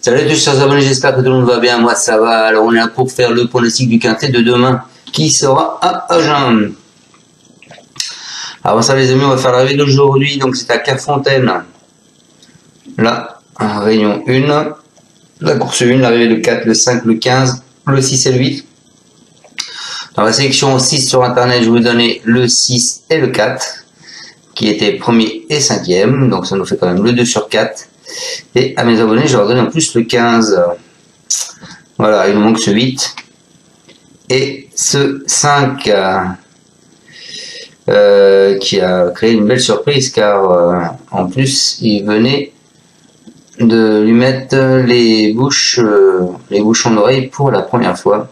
Salut tous chers abonnés, j'espère que tout le monde va bien, moi ça va. Alors on est là pour faire le pronostic du quintet de demain qui sera à Agen. Avant ça les amis, on va faire l'arrivée d'aujourd'hui, donc c'est à Clairefontaine. Là, réunion 1, la course 1, l'arrivée le 4, le 5, le 15, le 6 et le 8. Dans la sélection 6 sur internet, je vais vous donner le 6 et le 4, qui étaient premier et 5e, donc ça nous fait quand même le 2 sur 4. Et à mes abonnés, je leur donne en plus le 15. Voilà, il nous manque ce 8 et ce 5 qui a créé une belle surprise car en plus il venait de lui mettre les bouchons d'oreille pour la première fois.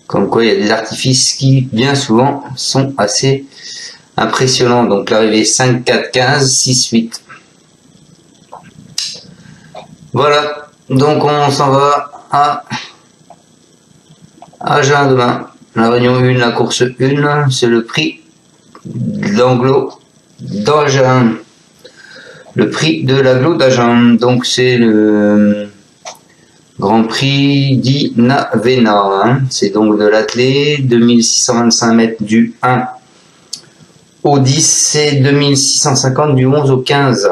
Comme quoi il y a des artifices qui bien souvent sont assez impressionnants. Donc l'arrivée 5, 4, 15, 6, 8. Voilà, donc on s'en va à Agen demain. La réunion 1, la course 1, c'est le prix d'Anglo d'Agen. Le prix de l'Aglo d'Agen. Donc c'est le Grand Prix d'Inavena. Hein. C'est donc de l'athlé, 2625 mètres du 1 au 10 et 2650 du 11 au 15.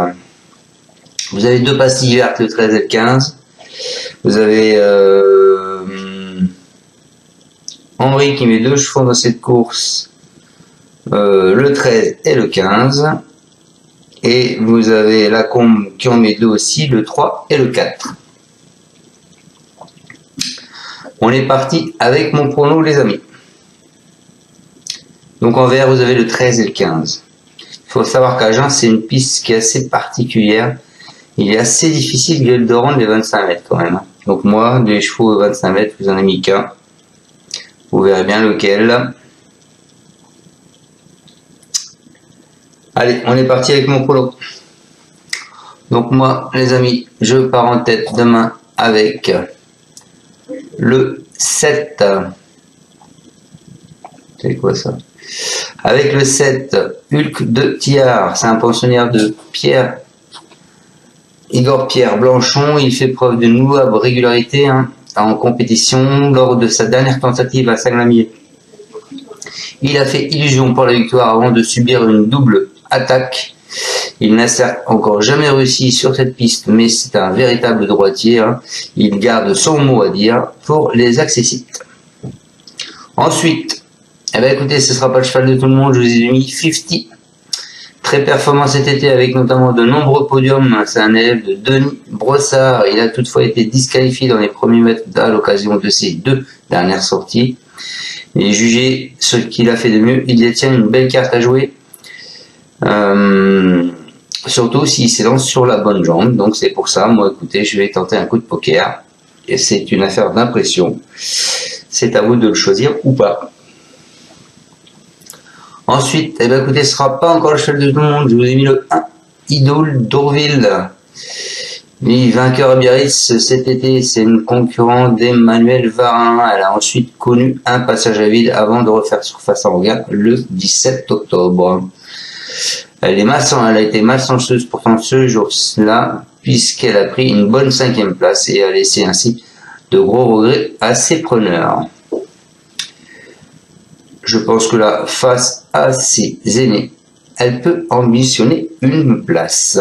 Vous avez deux pastilles vertes, le 13 et le 15. Vous avez Henri qui met 2 chevaux dans cette course, le 13 et le 15. Et vous avez Lacombe qui en met 2 aussi, le 3 et le 4. On est parti avec mon prono les amis. Donc en vert vous avez le 13 et le 15. Il faut savoir qu'Agen c'est une piste qui est assez particulière. Il est assez difficile de rendre les 25 mètres quand même. Donc moi, des chevaux 25 mètres, vous en avez mis qu'un. Vous verrez bien lequel. Allez, on est parti avec mon polo. Donc moi, les amis, je pars en tête demain avec le 7. C'est quoi ça? Avec le 7, Hulk de Thiard. C'est un pensionnaire de Igor Pierre Blanchon. Il fait preuve de louable régularité en compétition lors de sa dernière tentative à Saint-Glamier. Il a fait illusion pour la victoire avant de subir une double attaque. Il n'a certes encore jamais réussi sur cette piste, mais c'est un véritable droitier. Il garde son mot à dire pour les accessites. Ensuite, eh bien, écoutez, ce ne sera pas le cheval de tout le monde, je vous ai mis 50. Très performant cet été avec notamment de nombreux podiums. C'est un élève de Denis Brossard. Il a toutefois été disqualifié dans les premiers mètres à l'occasion de ses 2 dernières sorties. Et jugé ce qu'il a fait de mieux, il détient une belle carte à jouer. Surtout s'il s'élance sur la bonne jambe. Donc c'est pour ça, moi écoutez, je vais tenter un coup de poker. Et c'est une affaire d'impression. C'est à vous de le choisir ou pas. Ensuite, eh bien, écoutez, ce sera pas encore le cheval de tout le monde. Je vous ai mis le 1, Idole d'Orville. Lui, vainqueur à Biarritz cet été, c'est une concurrente d'Emmanuel Varin. Elle a ensuite connu un passage à vide avant de refaire surface en regard le 17 octobre. Elle a été malchanceuse pourtant ce jour-là, puisqu'elle a pris une bonne 5e place et a laissé ainsi de gros regrets à ses preneurs. Je pense que là, face à ses aînés, elle peut ambitionner une place.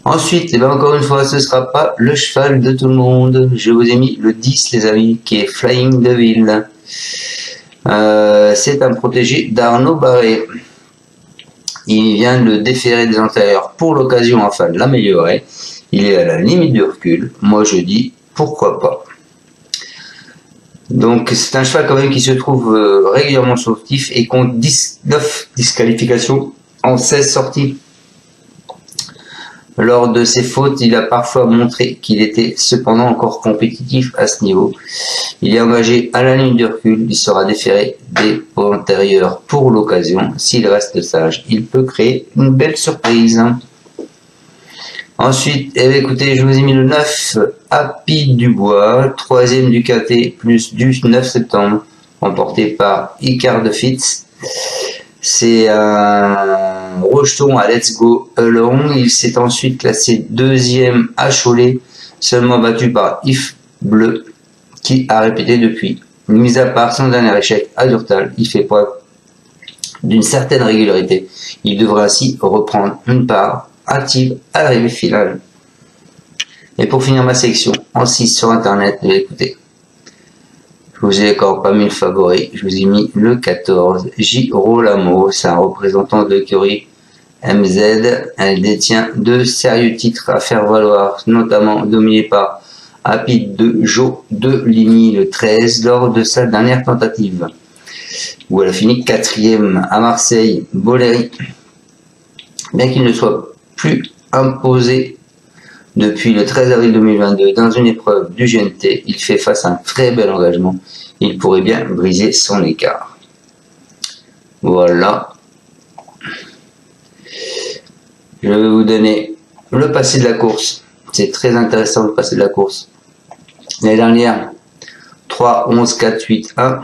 Ensuite, eh bien, encore une fois, ce ne sera pas le cheval de tout le monde. Je vous ai mis le 10, les amis, qui est Flying Devil. C'est un protégé d'Arnaud Barré. Il vient de le déférer des antérieurs pour l'occasion afin de l'améliorer. Il est à la limite du recul. Moi, je dis pourquoi pas. Donc c'est un cheval quand même qui se trouve régulièrement sauvetif et compte 19 disqualifications en 16 sorties. Lors de ses fautes, il a parfois montré qu'il était cependant encore compétitif à ce niveau. Il est engagé à la ligne de recul, il sera déféré des antérieurs pour l'occasion. S'il reste sage, il peut créer une belle surprise. Ensuite, eh bien, écoutez, je vous ai mis le 9, Happy Dubois, 3e du KT, plus du 9 septembre, remporté par Icard de Fitz. C'est un un rejeton à Let's Go Along. Il s'est ensuite classé deuxième à Cholet, seulement battu par If Bleu, qui a répété depuis. Mis à part son dernier échec à Durtal, il fait preuve d'une certaine régularité. Il devrait ainsi reprendre une part active à l'arrivée finale. Et pour finir ma section, en 6 sur internet, de l'écouter. Je vous ai encore pas mis le favori, je vous ai mis le 14, Girolamo, c'est un représentant de l'écurie MZ. Elle détient de sérieux titres à faire valoir, notamment dominé par Happy de Joe de Ligny le 13 lors de sa dernière tentative, où elle a fini 4e à Marseille. Boléry, bien qu'il ne soit plus imposé depuis le 13 avril 2022 dans une épreuve du GNT, il fait face à un très bel engagement. Il pourrait bien briser son écart. Voilà. Je vais vous donner le passé de la course. C'est très intéressant le passé de la course. L'année dernière, 3, 11, 4, 8, 1.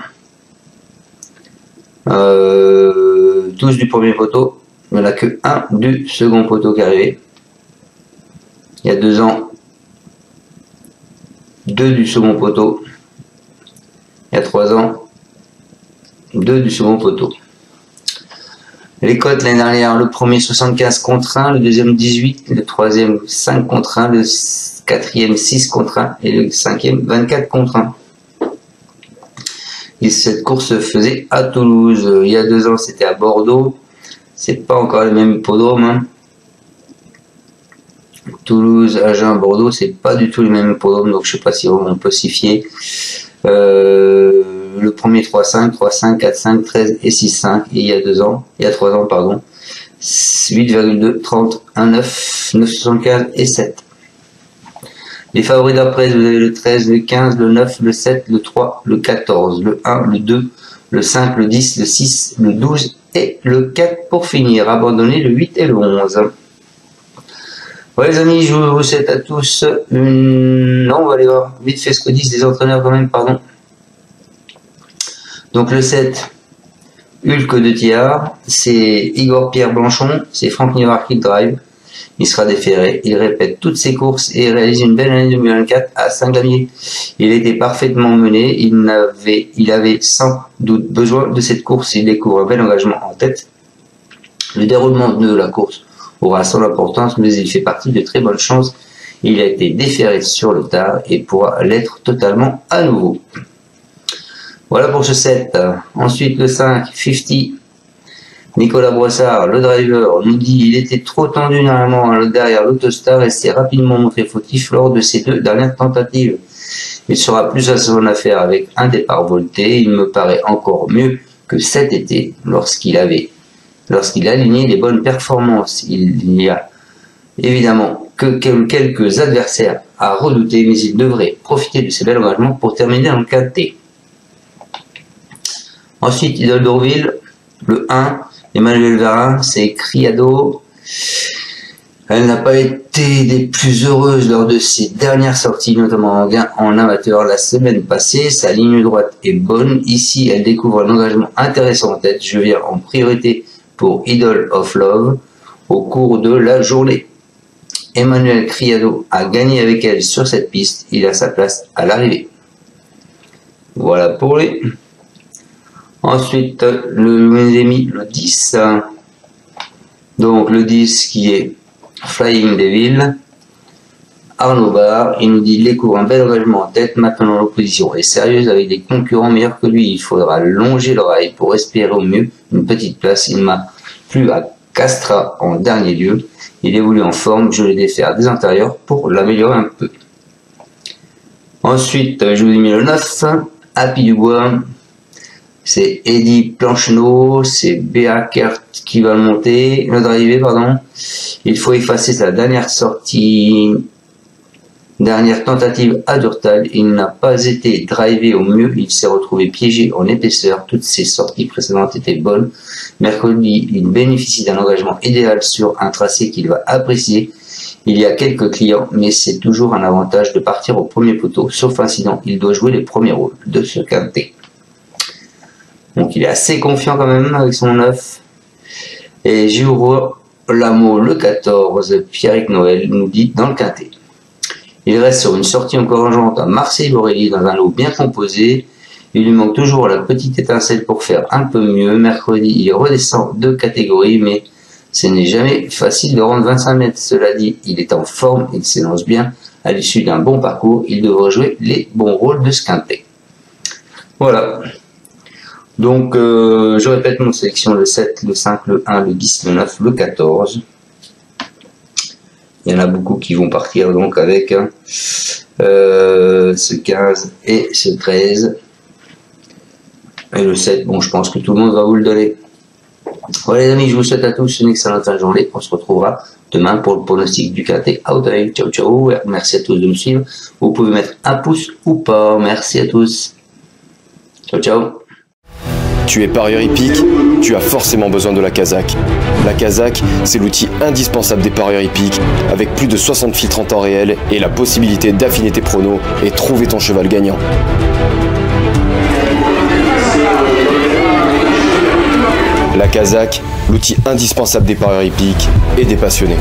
Tous du premier poteau. Il n'y en a que un du second poteau qui est arrivé. Il y a 2 ans, 2 du second poteau. Il y a 3 ans, 2 du second poteau. Les cotes l'année dernière, le premier 75 contre 1, le deuxième 18, le troisième 5 contre 1, le quatrième 6 contre 1 et le cinquième 24 contre 1. Et cette course se faisait à Toulouse. Il y a 2 ans, c'était à Bordeaux. C'est pas encore le même hippodrome. Hein. Toulouse, Agen, Bordeaux, c'est pas du tout le même hippodrome, donc je sais pas si on peut s'y fier. Le premier 3-5, 3-5, 4-5, 13 et 6-5. Et il y a 2 ans, il y a 3 ans, pardon, 8,2, 30, 1, 9, 9,75 et 7. Les favoris d'après, vous avez le 13, le 15, le 9, le 7, le 3, le 14, le 1, le 2, le 5, le 10, le 6, le 12 et le 4 pour finir. Abandonner le 8 et le 11. Ouais les amis, je vous souhaite à tous une... Non, on va aller voir vite fait ce que disent les entraîneurs quand même, pardon. Donc le 7, Hulk de Thiard, c'est Igor Pierre Blanchon, c'est Franck Nivard qui le drive. Il sera déféré, il répète toutes ses courses et réalise une belle année 2024 à Saint-Glamier. Il était parfaitement mené, il avait sans doute besoin de cette course, il découvre un bel engagement en tête. Le déroulement de la course aura son importance, mais il fait partie de très bonnes chances. Il a été déféré sur le tard et pourra l'être totalement à nouveau. Voilà pour ce 7. Ensuite le 5, 50. Nicolas Brossard, le driver, nous dit il était trop tendu normalement derrière l'Autostar et s'est rapidement montré fautif lors de ses 2 dernières tentatives. Il sera plus à son affaire avec un départ volté. Il me paraît encore mieux que cet été lorsqu'il alignait des bonnes performances. Il n'y a évidemment que quelques adversaires à redouter, mais il devrait profiter de ces bels engagements pour terminer dans le quintet. Ensuite, Idole d'Orville, le 1, Emmanuel Varin, c'est Criado. Elle n'a pas été des plus heureuses lors de ses dernières sorties, notamment en gain en amateur la semaine passée. Sa ligne droite est bonne. Ici, elle découvre un engagement intéressant en tête. Je viens en priorité pour Idol of Love au cours de la journée. Emmanuel Criado a gagné avec elle sur cette piste. Il a sa place à l'arrivée. Voilà pour lui. Ensuite, le 10. Donc le 10 qui est Flying Devil. Arnaud Barre, il nous dit il découvre un bel engagement en tête. Maintenant l'opposition est sérieuse avec des concurrents meilleurs que lui. Il faudra longer l'oreille pour espérer au mieux une petite place. Il m'a plu à Castra en dernier lieu. Il évolue en forme, je vais défaire des intérieurs pour l'améliorer un peu. Ensuite, je vous ai mis le 9, Happy Dubois. C'est Eddie Plancheneau, c'est Béa Kert qui va le monter, le driver, pardon. Il faut effacer sa dernière tentative à Durtal. Il n'a pas été drivé au mieux, il s'est retrouvé piégé en épaisseur. Toutes ses sorties précédentes étaient bonnes. Mercredi, il bénéficie d'un engagement idéal sur un tracé qu'il va apprécier. Il y a quelques clients, mais c'est toujours un avantage de partir au premier poteau. Sauf incident, il doit jouer les premiers rôles de ce quintet. Donc il est assez confiant quand même avec son 9. Et Girolamo le 14, Pierrick Noël nous dit dans le quintet. Il reste sur une sortie encourageante à Marseille-Borelli dans un lot bien composé. Il lui manque toujours la petite étincelle pour faire un peu mieux. Mercredi, il redescend de catégorie, mais ce n'est jamais facile de rendre 25 mètres. Cela dit, il est en forme, il s'élance bien. À l'issue d'un bon parcours, il devrait jouer les bons rôles de ce quintet. Voilà. Donc, je répète mon sélection, le 7, le 5, le 1, le 10, le 9, le 14. Il y en a beaucoup qui vont partir donc avec ce 15 et ce 13. Et le 7, bon, je pense que tout le monde va vous le donner. Voilà les amis, je vous souhaite à tous une excellente fin de journée. On se retrouvera demain pour le pronostic du quintet à Hauteuil. Ciao, ciao. Merci à tous de me suivre. Vous pouvez mettre un pouce ou pas. Merci à tous. Ciao, ciao. Tu es parieur hippique, tu as forcément besoin de la Kazakh. La Kazakh, c'est l'outil indispensable des parieurs hippiques, avec plus de 60 filtres en temps réel et la possibilité d'affiner tes pronos et trouver ton cheval gagnant. La Kazakh, l'outil indispensable des parieurs hippiques et des passionnés.